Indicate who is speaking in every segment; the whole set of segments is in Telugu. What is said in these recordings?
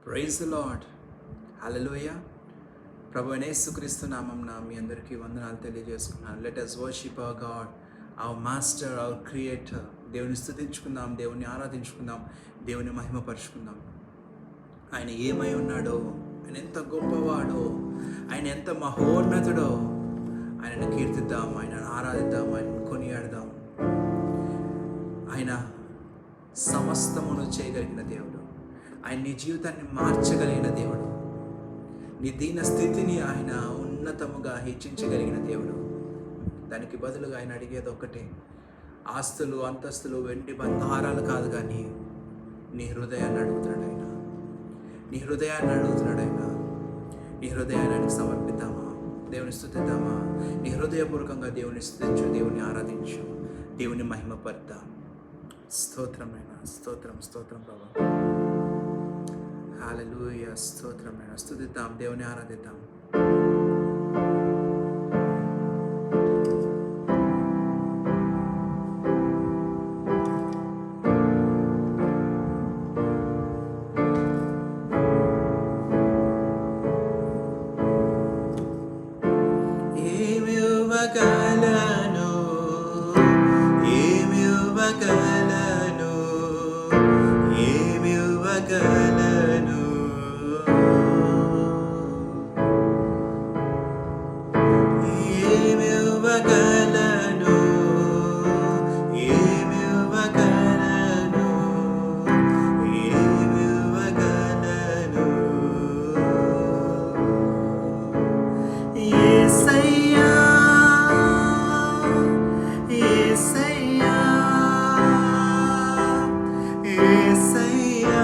Speaker 1: Praise the lord. హల్లెలూయా. ప్రభువైన యేసుక్రీస్తు నామమున మీ అందరికీ వందనాలు తెలియజేసుకున్నాను. Let us worship our God, our master, our creator. దేవుని స్తుతించుకుందాం, దేవుని ఆరాధించుకుందాం, దేవుని మహిమపరుచుకుందాం. ఆయన ఏమై ఉన్నాడో, ఆయన ఎంత గొప్పవాడో, ఆయన ఎంత మహోన్నతుడో ఆయనను కీర్తిద్దాం, ఆయనను ఆరాధిద్దాం, ఆయనను కొనియాడదాం. ఆయన సమస్తమును చేయగలిగిన దేవుడు. ఆయన నీ జీవితాన్ని మార్చగలిగిన దేవుడు. నీ దీన స్థితిని ఆయన ఉన్నతముగా హెచ్చించగలిగిన దేవుడు. దానికి బదులుగా ఆయన అడిగేది ఒక్కటే, ఆస్తులు, అంతస్తులు, వెండి బంగారాలు కాదు, కానీ నీ హృదయాన్ని అడుగుతున్నాడు ఆయన. నీ హృదయాన్ని అడుగుతున్నాడు ఆయన. నీ హృదయాన్ని ఆయనకు సమర్పిద్దామా? దేవుని స్తుతిద్దామా? నీ హృదయపూర్వకంగా దేవుని స్తుతించు, దేవుని ఆరాధించు, దేవుని మహిమపడతా. స్తోత్రమైన స్తోత్రం, స్తోత్రం ప్రభా. హల్లెలూయా. స్తోత్రమైన స్తుతిద్దాం, దేవుని ఆరాధిద్దాం. ఏమివ్వగలను, ఏమివ్వగలను, ఏమివ్వగలను, ఏమివ్వగలను, ఏమివ్వగలను, ఏమివ్వగలను. యేసయ్యా, యేసయ్యా, యేసయ్యా,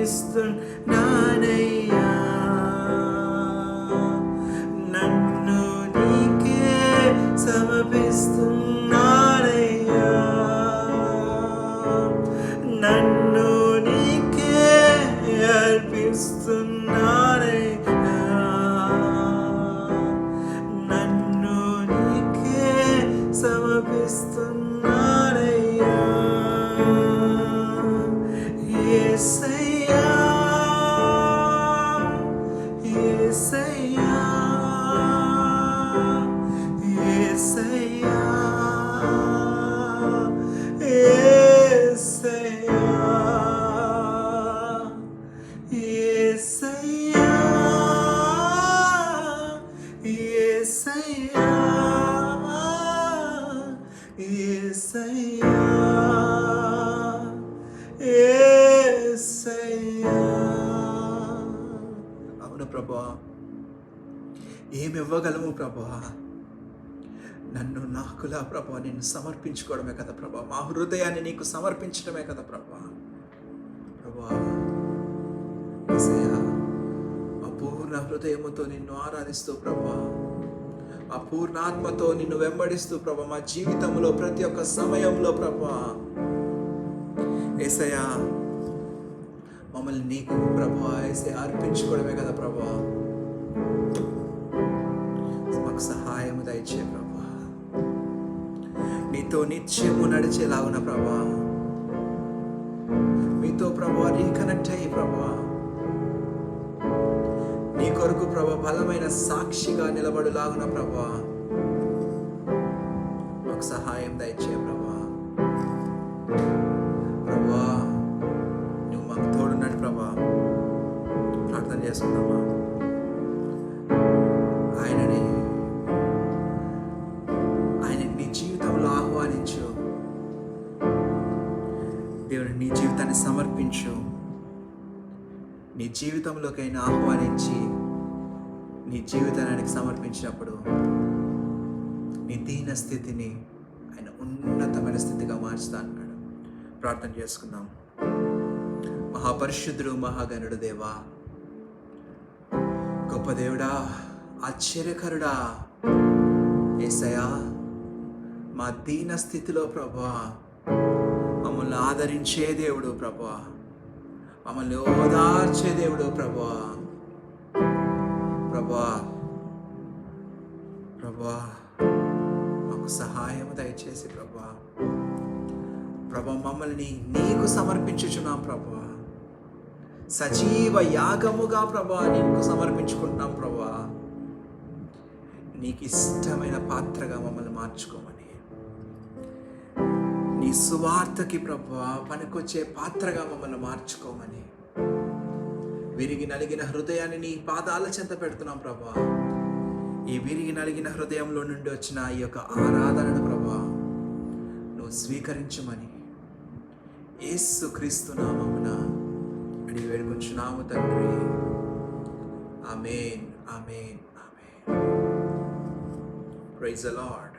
Speaker 1: సమర్పిస్తున్నానయ్యా, నన్ను నీకే సమర్పిస్తున్నానయ్యా, నన్ను నీకే అర్పిస్తున్నానయ్యా, నన్ను నీకే సమర్పిస్తున్నానయ్యా. యేసయ్యా, యేసయ్యా, యేసయ్యా, యేసయ్యా, యేసయ్యా, యేసయ్యా, యేసయ్యా. అవును ప్రభువా, ఏమి ఇవ్వగలము ప్రభువా? నన్ను నాకులా ప్రభువా నిన్ను సమర్పించుకోవడమే కదా ప్రభువా, మా హృదయాన్ని నీకు సమర్పించడమే కదా ప్రభువా. ప్రభువా యేసయ్యా, అపూర్ణ హృదయముతో నిన్ను ఆరాధిస్తూ ప్రభువా, అపూర్ణాత్మతో నిన్ను వెంబడిస్తూ ప్రభువా, మా జీవితంలో ప్రతి ఒక్క సమయంలో ప్రభువా యేసయ్యా మమ్మల్ని నీకు ప్రభువా యేసయ్యా అర్పించుకోవడమే కదా ప్రభువా. మాకు సహాయము దయచే ప్రభువా, నీతో నిత్యము నడిచేలాగున ప్రభువా, మీతో ప్రభువా రీకనెక్ట్ అయ్యి ప్రభువా నీ కొరకు ప్రభువా బలమైన సాక్షిగా నిలబడులాగున ప్రభువా మాకు సహాయం దయచే ప్రభువా. ప్రభువా నువ్వు మాకు తోడున్నాడు ప్రభువా. ప్రార్థన చేసుకుందామా? ఆయనని నీ జీవితంలో ఆహ్వానించు. దేవుని నీ జీవితాన్ని సమర్పించు. నీ జీవితంలోకైనా ఆహ్వానించి నీ జీవితానికి సమర్పించినప్పుడు నీ దీన స్థితిని ఆయన ఉన్నతమైన స్థితిగా మార్చుతా అన్నాడు. ప్రార్థన చేసుకుందాం. మహాపరిశుద్ధుడు, మహాగణుడు దేవా, గొప్ప దేవుడా, ఆశ్చర్యకరుడా, యేసయ్యా మా దీన స్థితిలో ప్రభువా మమ్మల్ని ఆదరించే దేవుడు ప్రభువా, మమ్మల్ని ఓదార్చే దేవుడు ప్రభువా. ప్రభువా ప్రభువా మాకు సహాయం దయచేసి ప్రభువా. ప్రభువా మమ్మల్ని నీకు సమర్పించుచున్నాం ప్రభువా, సజీవ యాగముగా ప్రభువా నీకు సమర్పించుకుంటున్నాం ప్రభువా. నీకు ఇష్టమైన పాత్రగా మమ్మల్ని మార్చుకోమని, నీ సువార్తకి ప్రభువా పనికొచ్చే పాత్రగా మమ్మల్ని మార్చుకోమని విరిగి నలిగిన హృదయాన్ని నీ పాదాల చెంత పెడుతున్నాం ప్రభువా. ఈ విరిగి నలిగిన హృదయంలో నుండి వచ్చిన ఈ యొక్క ఆరాధనను ప్రభువా నువ్వు స్వీకరించమని యేసుక్రీస్తు నామమున అడిగి వేడుకొంచున్నాము తండ్రి. Amen, amen, amen. Praise the lord.